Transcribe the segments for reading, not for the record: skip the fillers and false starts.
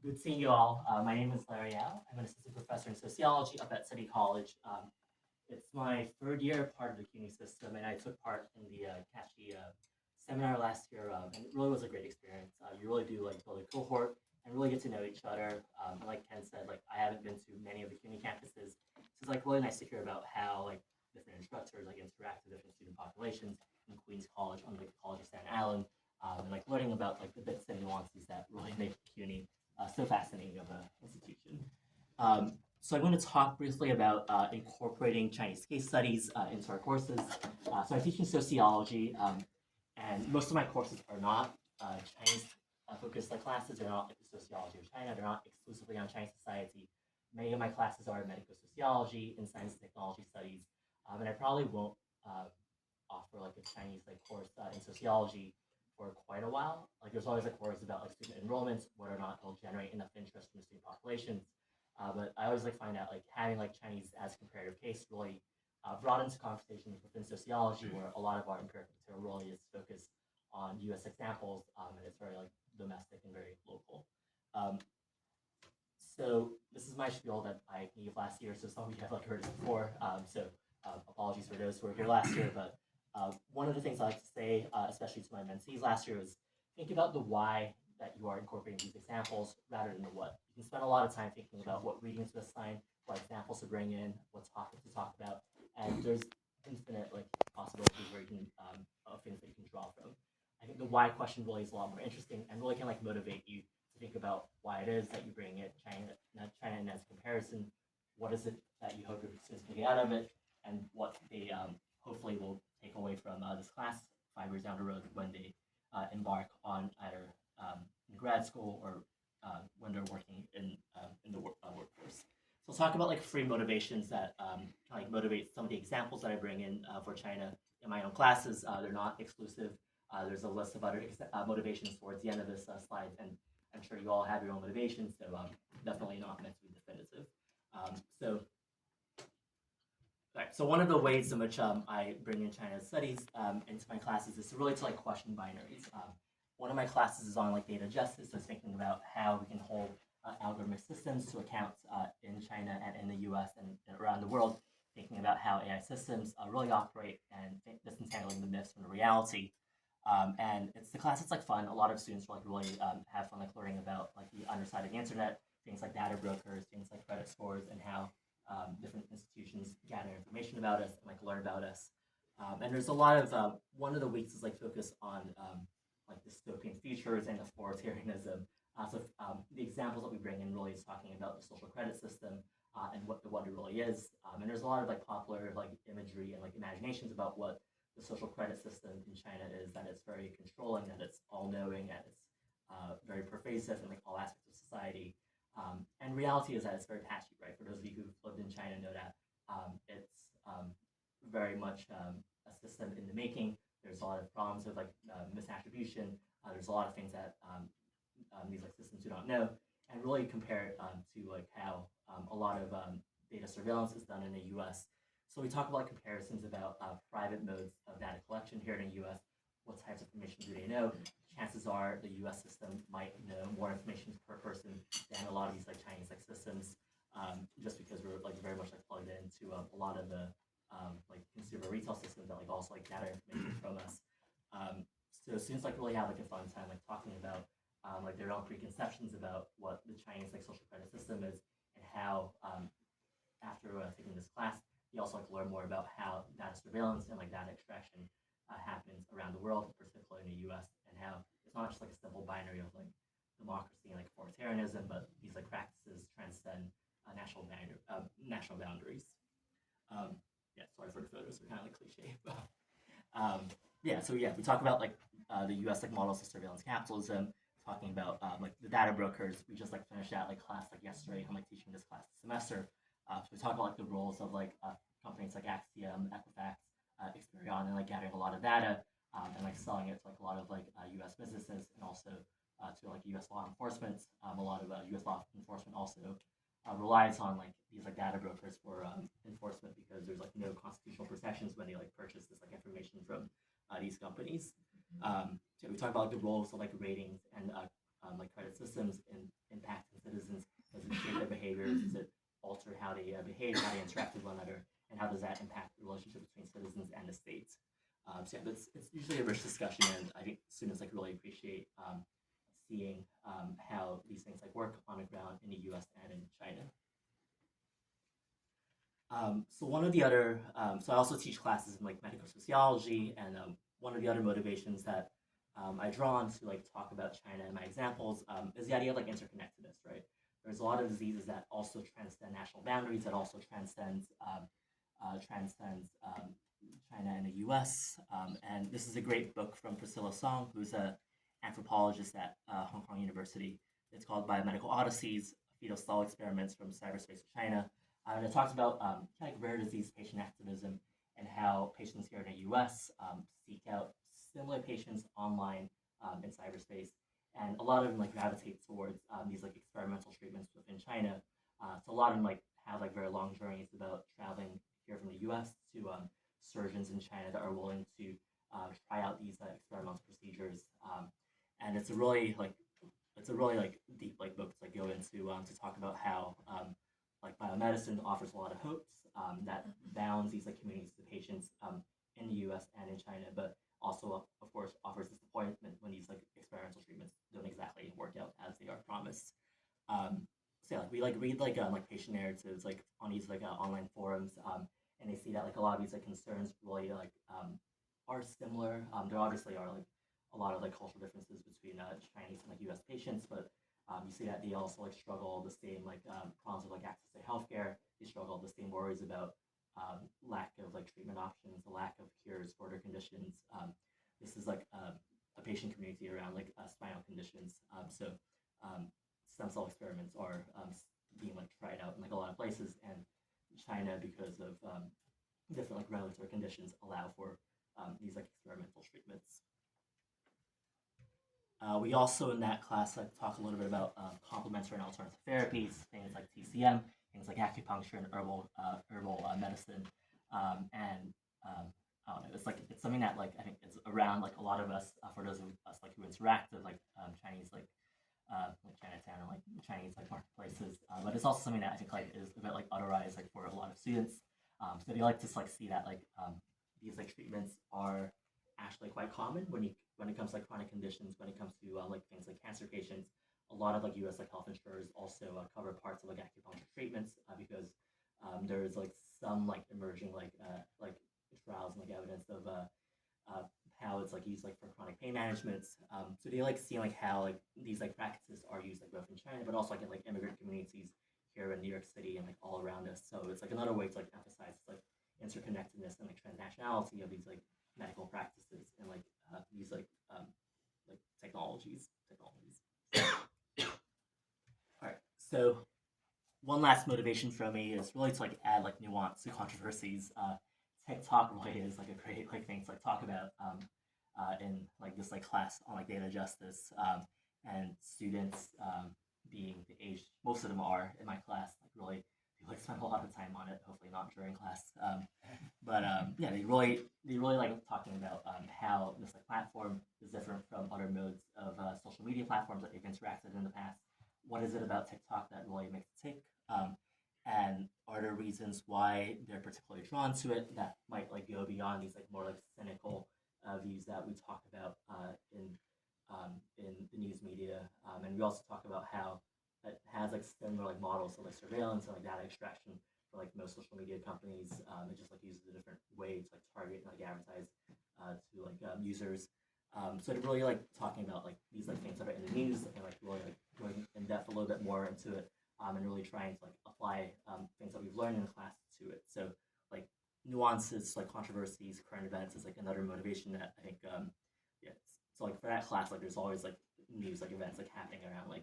Good seeing you all. My name is Larry Yao. I'm an assistant professor in sociology up at City College. It's my third year part of the CUNY system, and I took part in the CACHI seminar last year, and it really was a great experience. You really do like build a cohort and really get to know each other. And like Ken said, like I haven't been to many of the CUNY campuses, so it's like really nice to hear about how like different instructors like interact with different student populations in Queens College, unlike the College of Staten Island, and like learning about like the bits and nuances that really make CUNY so fascinating of an institution. So I'm going to talk briefly about incorporating Chinese case studies into our courses. So I teach in sociology, and most of my courses are not Chinese focused like classes. They're not like the sociology of China. They're not exclusively on Chinese society. Many of my classes are medical sociology and science and technology studies, and I probably won't offer like a Chinese like course in sociology for quite a while. Like there's always like worries about like student enrollments, whether or not it'll generate enough interest from the student populations. But I always like find out like having like Chinese as comparative case really broadens conversations within sociology, where a lot of our empirical material really is focused on U.S. examples, and it's very like domestic and very local. Um, so this is my spiel that I gave last year. So some of you have like heard it before. Apologies for those who were here last year. But one of the things I like to say, especially to my mentees last year, is think about the why that you are incorporating these examples rather than the what. You can spend a lot of time thinking about what readings to assign, what examples to bring in, what topics to talk about, and there's infinite like possibilities where you can of things that you can draw from. I think the why question really is a lot more interesting and really can like motivate you to think about why it is that you bring it China in as a comparison. What is it that you hope your students can get out of it, and what they hopefully will take away from this class 5 years down the road when they embark on either in grad school or when they're working in the workforce. So let's talk about like free motivations that like motivate some of the examples that I bring in for China in my own classes. They're not exclusive. There's a list of other motivations towards the end of this slide, and I'm sure you all have your own motivations, so definitely not meant to be definitive. So, right, so one of the ways in which I bring in China studies into my classes is to really to like question binaries. One of my classes is on like data justice, so it's thinking about how we can hold algorithmic systems to account in China and in the U.S. and around the world, thinking about how AI systems really operate and disentangling the myths from the reality. And it's the class that's like fun. A lot of students like really have fun like learning about like the underside of the internet, things like data brokers, things like credit scores, and how different institutions gather information about us and like learn about us. And there's a lot of one of the weeks is like focused on like dystopian futures and authoritarianism. The examples that we bring in really is talking about the social credit system and what it really is. And there's a lot of like popular like imagery and like imaginations about what the social credit system in China is, that it's very controlling, that it's all knowing, that it's very pervasive in like all aspects of society. And reality is that it's very patchy, right? For those of you who've lived in China, know that it's very much a system in the making. There's a lot of problems with like misattribution. There's a lot of things that these like systems do not know, and really compare it to like how a lot of data surveillance is done in the U.S. So we talk about comparisons about private modes of data collection here in the U.S. What types of information do they know? Chances are the U.S. system might know more information per person than a lot of these like Chinese like systems, just because we're like very much like plugged into a lot of the like consumer retail systems that like also like gather information from us. So students like really have like a fun time like talking about like their own preconceptions about what the Chinese like social credit system is and how after taking this class, you also like learn more about how data surveillance and like data extraction happens around the world, particularly in the U.S., and how it's not just like a simple binary of like democracy and like authoritarianism, but these like practices transcend national boundaries. Yeah, sorry for the photos; they're kind of like cliche. Yeah, so yeah, we talk about like the U.S. like models of surveillance capitalism, talking about like the data brokers. We just like finished that like class like yesterday. I'm like teaching this class this semester. So we talk about like the roles of like companies like Axiom, Equifax, Experian, and like gathering a lot of data and like selling it to like a lot of like U.S. businesses and also to like U.S. law enforcement. A lot of U.S. law enforcement also relies on like these like data brokers for enforcement because there's like no constitutional protections when they like purchase this like information from these companies. So we talk about like, the roles of like ratings and like credit systems in they behave, how they interact with one another, and how does that impact the relationship between citizens and the state. So yeah, it's usually a rich discussion, and I think students like really appreciate seeing how these things like work on the ground in the U.S. and in China. So one of the other, so I also teach classes in like medical sociology, and one of the other motivations that I draw on to like talk about China in my examples is the idea of like interconnectedness, right? There's a lot of diseases that also transcend national boundaries, that also transcends China and the U.S. And this is a great book from Priscilla Song, who's an anthropologist at Hong Kong University. It's called Biomedical Odysseys: Fetal Cell Experiments from Cyberspace to China. And it talks about kind of rare disease patient activism and how patients here in the U.S. Seek out similar patients online in cyberspace, and a lot of them like gravitate towards these like experimental treatments within China. So a lot of them like have like very long journeys about traveling here from the U.S. to surgeons in China that are willing to try out these experimental procedures. And it's a really like deep like book to like go into to talk about how like biomedicine offers a lot of hopes that bounds these like communities to patients in the U.S. and in China, but also of course offers disappointment when these like experimental treatments don't exactly work out as they are promised. So yeah, like we like read like patient narratives like on these like online forums, and they see that like a lot of these like concerns really like are similar. There obviously are like a lot of like cultural differences between Chinese and like U.S. patients, but you see that they also like struggle the same like problems of like access to healthcare. They struggle the same worries about lack of like treatment options, the lack of cures for their conditions. This is like a patient community around like spinal conditions. So stem cell experiments are being like tried out in like a lot of places, and China, because of different like regulatory conditions, allow for these like experimental treatments. We also in that class like talk a little bit about complementary and alternative therapies, things like TCM, things like acupuncture and herbal medicine, and I don't know. It's something that like I think is around like a lot of us for those of us like who interact with like Chinese like Chinatown and like Chinese like marketplaces, but it's also something that I think like is a bit like otherized like for a lot of students. So they like to like see that like these like treatments are actually quite common when it comes to like chronic conditions, when it comes to like things like cancer patients. A lot of like U.S. like health insurers also cover parts of like acupuncture treatments because there's like some like emerging like trials and like evidence of how it's like used like for chronic pain management. So they like seeing like how like these like practices are used like both in China, but also like in like immigrant communities here in New York City and like all around us. So it's like another way to like emphasize like interconnectedness and like transnationality of these like medical practices and these like technologies. All right. So one last motivation for me is really to like add like nuance to controversies. TikTok really is like a great like thing to like talk about in like this like class on like data justice, and students being the age most of them are in my class like really they like spend a lot of time on it. Hopefully not during class, but yeah, they really like talking about how this like platform is different from other modes of social media platforms that they've interacted in the past. What is it about TikTok that really makes it tick? And are there reasons why they're particularly drawn to it that might like go beyond these like more like cynical views that we talk about in the news media, and we also talk about how it has like similar like models of like surveillance and like data extraction for like most social media companies. It just like uses a different way to like target and like advertise to like users. So to really like talking about like these like things that are in the news and like really like going in depth a little bit more into it, and really trying to like apply things that we've learned in class to it. So like nuances, like controversies, current events is like another motivation that I think yeah. So like for that class, like there's always like news like events like happening around like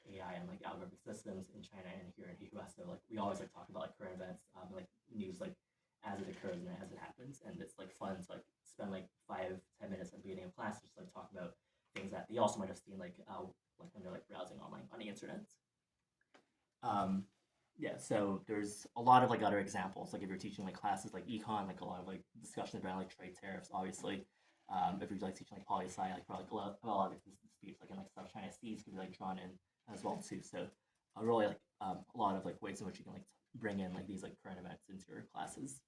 AI and like algorithmic systems in China and here in the US. So like we always like talk about like current events, like news like as it occurs and as it happens, and it's like fun to like spend like 5-10 minutes at the beginning of class just like talk about things that they also might have seen like when they're like browsing online on the internet. Um, yeah, so there's a lot of like other examples. Like if you're teaching like classes like econ, like a lot of like discussion around like trade tariffs, obviously. If you're like teaching like poli sci, like probably a lot of this disputes like in like South China Seas could be like drawn in as well too. So really like a lot of like ways in which you can like bring in like these like current events into your classes.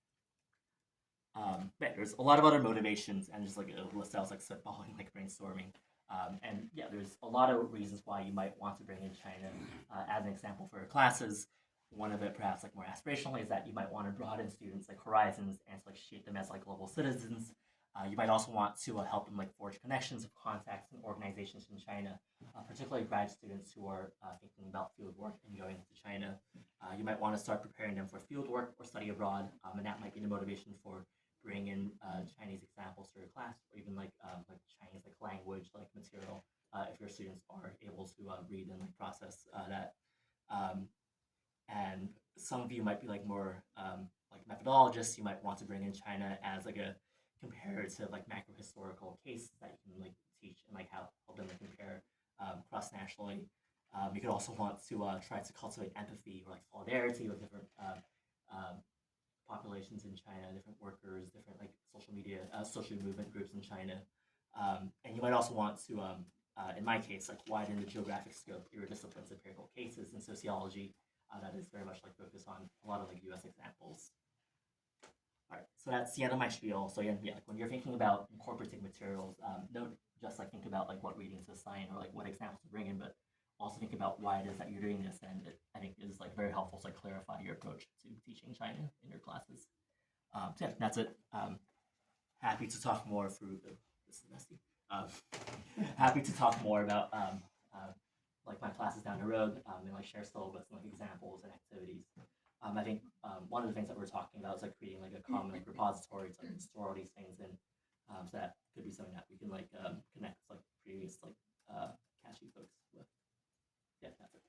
Yeah, there's a lot of other motivations and just like a list I was like spitballing, like brainstorming. And yeah, there's a lot of reasons why you might want to bring in China as an example for your classes. One of it, perhaps like more aspirationally, is that you might want to broaden students' like horizons and to like shape them as like global citizens. You might also want to help them like forge connections with contacts and organizations in China, particularly grad students who are thinking about field work and going to China. You might want to start preparing them for field work or study abroad, and that might be the motivation for bring in Chinese examples to your class, or even like Chinese like language like material if your students are able to read and like process that. Um, and some of you might be like more like methodologists. You might want to bring in China as like a comparative like macro historical case that you can like teach and like how help them like, compare cross nationally. You could also want to try to cultivate empathy or like solidarity with different populations in China, different workers, different like social media, social movement groups in China. And you might also want to, in my case, like widen the geographic scope, your disciplines, empirical cases, and sociology. That is very much like focused on a lot of like U.S. examples. All right, so that's the end of my spiel. So again, yeah, like when you're thinking about incorporating materials, don't just like think about like what readings to assign or like what examples to bring in, but also think about why it is that you're doing this, and it, I think is like very helpful to like clarify your approach to teaching China in your classes. So yeah, that's it. Happy to talk more through the. This is messy. Um, happy to talk more about like my classes down the road and like share syllabus and like examples and activities. I think one of the things that we're talking about is like creating like a common like repository to like store all these things in. So that could be something that we can like connect like previous like catchy folks with. Yeah, that's it.